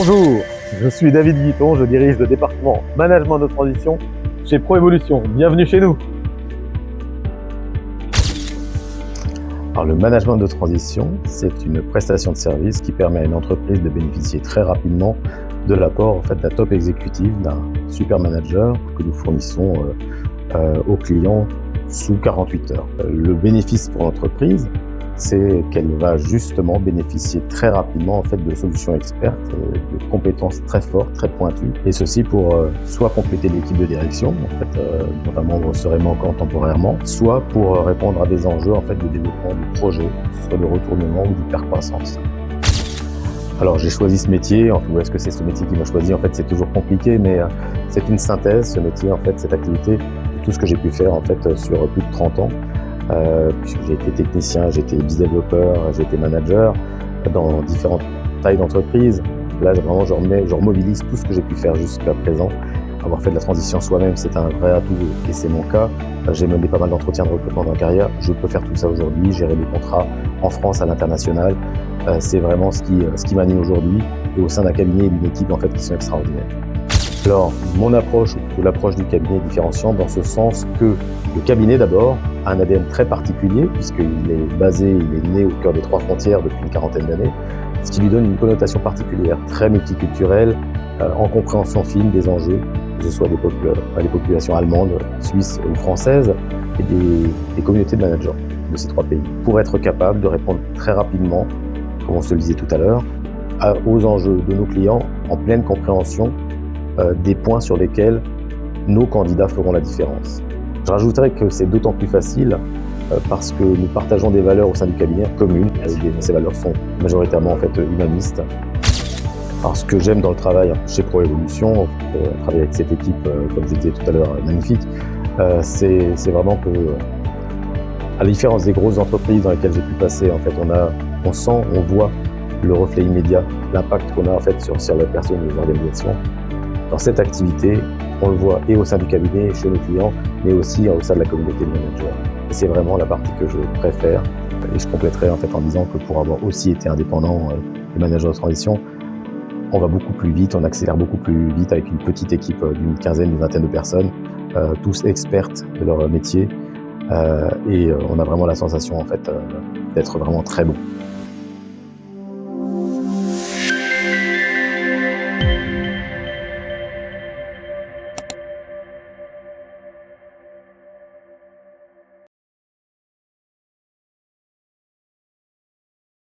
Bonjour, je suis David Guiton, je dirige le département Management de transition chez ProEvolution. Bienvenue chez nous. Alors, le management de transition, c'est une prestation de service qui permet à une entreprise de bénéficier très rapidement de l'apport d'un top exécutif, d'un super manager que nous fournissons aux clients sous 48 heures. Le bénéfice pour l'entreprise, c'est qu'elle va justement bénéficier très rapidement de solutions expertes, de compétences très fortes, très pointues, et ceci pour soit compléter l'équipe de direction, dont un membre serait manquant temporairement, soit pour répondre à des enjeux de développement du projet, soit de retournement ou d'hypercroissance. Alors j'ai choisi ce métier, ou est-ce que c'est ce métier qui m'a choisi? C'est toujours compliqué, mais c'est une synthèse, ce métier, cette activité, de tout ce que j'ai pu faire sur plus de 30 ans. Puisque j'ai été technicien, j'ai été business-développeur, j'ai été manager dans différentes tailles d'entreprise. Là, vraiment, je remobilise tout ce que j'ai pu faire jusqu'à présent. Avoir fait de la transition soi-même, c'est un vrai atout et c'est mon cas. J'ai mené pas mal d'entretiens de recrutement dans ma carrière. Je peux faire tout ça aujourd'hui, gérer des contrats en France, à l'international. C'est vraiment ce qui m'anime aujourd'hui et au sein d'un cabinet et d'une équipe qui sont extraordinaires. Alors, mon approche, ou plutôt l'approche du cabinet est différenciante dans ce sens que le cabinet d'abord a un ADN très particulier puisqu'il est né au cœur des 3 frontières depuis une quarantaine d'années, ce qui lui donne une connotation particulière, très multiculturelle, en compréhension fine des enjeux, que ce soit des populations allemandes, suisses ou françaises, et des communautés de managers de ces 3 pays, pour être capable de répondre très rapidement, comme on se le disait tout à l'heure, aux enjeux de nos clients en pleine compréhension des points sur lesquels nos candidats feront la différence. Je rajouterais que c'est d'autant plus facile parce que nous partageons des valeurs au sein du cabinet communes. Ces valeurs sont majoritairement humanistes. Alors, ce que j'aime dans le travail chez ProEvolution, travailler avec cette équipe, comme je disais tout à l'heure, magnifique, c'est vraiment que, à la différence des grosses entreprises dans lesquelles j'ai pu passer, on sent, on voit le reflet immédiat, l'impact qu'on a sur la personne et les organisations. Dans cette activité, on le voit et au sein du cabinet, chez nos clients, mais aussi au sein de la communauté de managers. Et c'est vraiment la partie que je préfère. Et je compléterai en disant que pour avoir aussi été indépendant et manager de transition, on va beaucoup plus vite, on accélère beaucoup plus vite avec une petite équipe d'une quinzaine, d'une vingtaine de personnes, tous expertes de leur métier. Et on a vraiment la sensation d'être vraiment très bon.